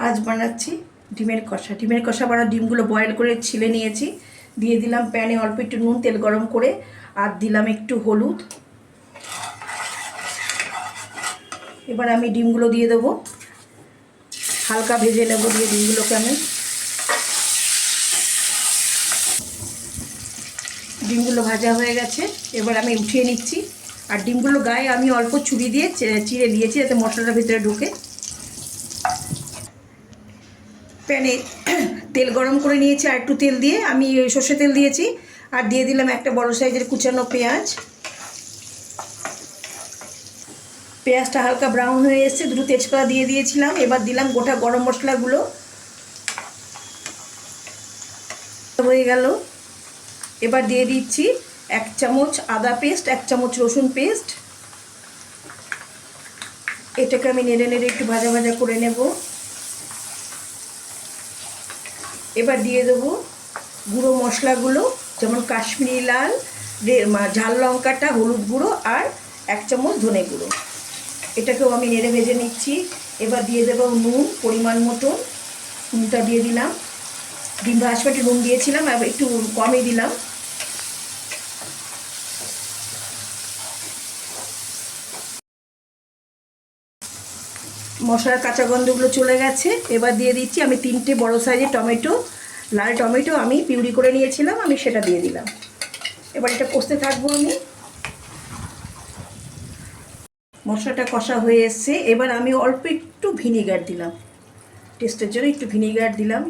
আজ বানাচ্ছি ডিমের কষা। ডিমের কষা বানানো ডিমগুলো বয়েল করে ছিলে নিয়েছি, দিয়ে দিলাম প্যানে অল্প একটু নুন, তেল গরম করে, আর দিলাম একটু হলুদ। এবার আমি ডিমগুলো দিয়ে দেবো, হালকা ভেজে নেবো দিয়ে ডিমগুলোকে। আমি ডিমগুলো ভাজা হয়ে গেছে, এবার আমি উঠিয়ে নিচ্ছি। আর ডিমগুলো গায়ে আমি অল্প ছুরি দিয়ে চিড়ে দিয়েছি যাতে মশলাটার ভিতরে ঢুকে। প্যানে তেল গরম করে নিয়েছি, আর একটু তেল দিয়ে আমি সর্ষে তেল দিয়েছি, আর দিয়ে দিলাম একটা বড় সাইজের কুচানো পেঁয়াজ। পেঁয়াজটা হালকা ব্রাউন হয়ে এসছে, দুটো তেজপাতা দিয়ে দিয়েছিলাম। এবার দিলাম গোটা গরম মশলাগুলো, হয়ে গেল। এবার দিয়ে দিচ্ছি 1 চামচ আদা পেস্ট, 1 চামচ রসুন পেস্ট। এটাকে আমি নেড়ে নেড়ে একটু ভাজা ভাজা করে নেব। এবার দিয়ে দেবো গুঁড়ো মশলাগুলো, যেমন কাশ্মীরি লাল, ঝাল লঙ্কাটা, হলুদ গুঁড়ো, আর 1 চামচ ধনে গুঁড়ো। এটাকেও আমি নেড়ে ভেজে নিচ্ছি। এবার দিয়ে দেবো নুন পরিমাণ মতো, নুনটা দিয়ে দিলাম। ডিম ভাজপাটি নুন দিয়েছিলাম, আর একটু কমই দিলাম। মশলার কাঁচা গন্ধগুলো চলে গেছে। এবার দিয়ে দিচ্ছি আমি 3টে বড় সাইজের টমেটো, লাল টমেটো আমি পিউরি করে নিয়েছিলাম, আমি সেটা দিয়ে দিলাম। এবার এটা কষতে থাকবো আমি। মশলাটা কষা হয়ে এসছে, এবার আমি অল্প একটু ভিনিগার দিলাম, টেস্টের জন্য একটু ভিনিগার দিলাম।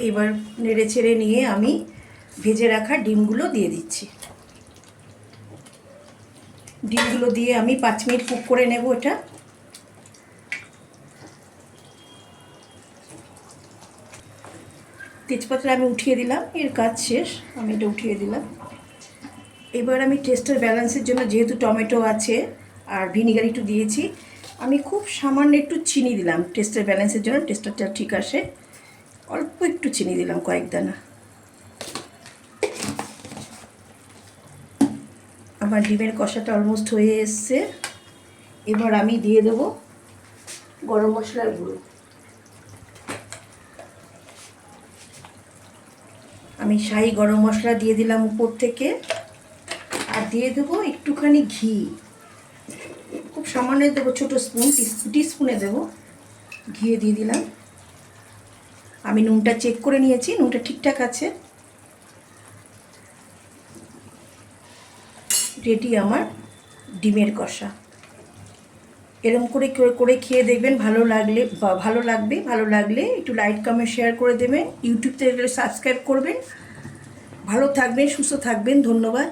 এবার নেড়ে ছেড়ে নিয়ে আমি ভেজে রাখা ডিমগুলো দিয়ে দিচ্ছি। ডিমগুলো দিয়ে আমি 5 মিনিট কুক করে নেব এটা। তেজপাতা আমি উঠিয়ে দিলাম, এর কাজ শেষ, আমি এটা উঠিয়ে দিলাম। এবার আমি টেস্টের ব্যালেন্সের জন্য, যেহেতু টমেটো আছে আর ভিনিগার একটু দিয়েছি, আমি খুব সামান্য একটু চিনি দিলাম টেস্টের ব্যালেন্সের জন্য, টেস্টটা ঠিক আসে। অল্প একটু চিনি দিলাম, কয়েক দানা। আমার ডিমের কষাটা অলমোস্ট হয়ে এসছে। এবার আমি দিয়ে দেবো গরম মশলার গুঁড়ো। আমি শাহি গরম মশলা দিয়ে দিলাম উপর থেকে, আর দিয়ে দেবো একটুখানি ঘি, খুব সামান্য দেবো, ছোটো স্পুন, টিস্পুনে দেবো ঘি দিয়ে দিলাম। আমি নুনটা চেক করে নিয়েছি, নুনটা ঠিকঠাক আছে। রেডি আমার ডিমের কষা। এরকম করে খেয়ে দেখবেন, ভালো লাগলে একটু লাইক কমেন্ট শেয়ার করে দেবেন। ইউটিউব থেকে সাবস্ক্রাইব করবেন। ভালো থাকবেন, সুস্থ থাকবেন। ধন্যবাদ।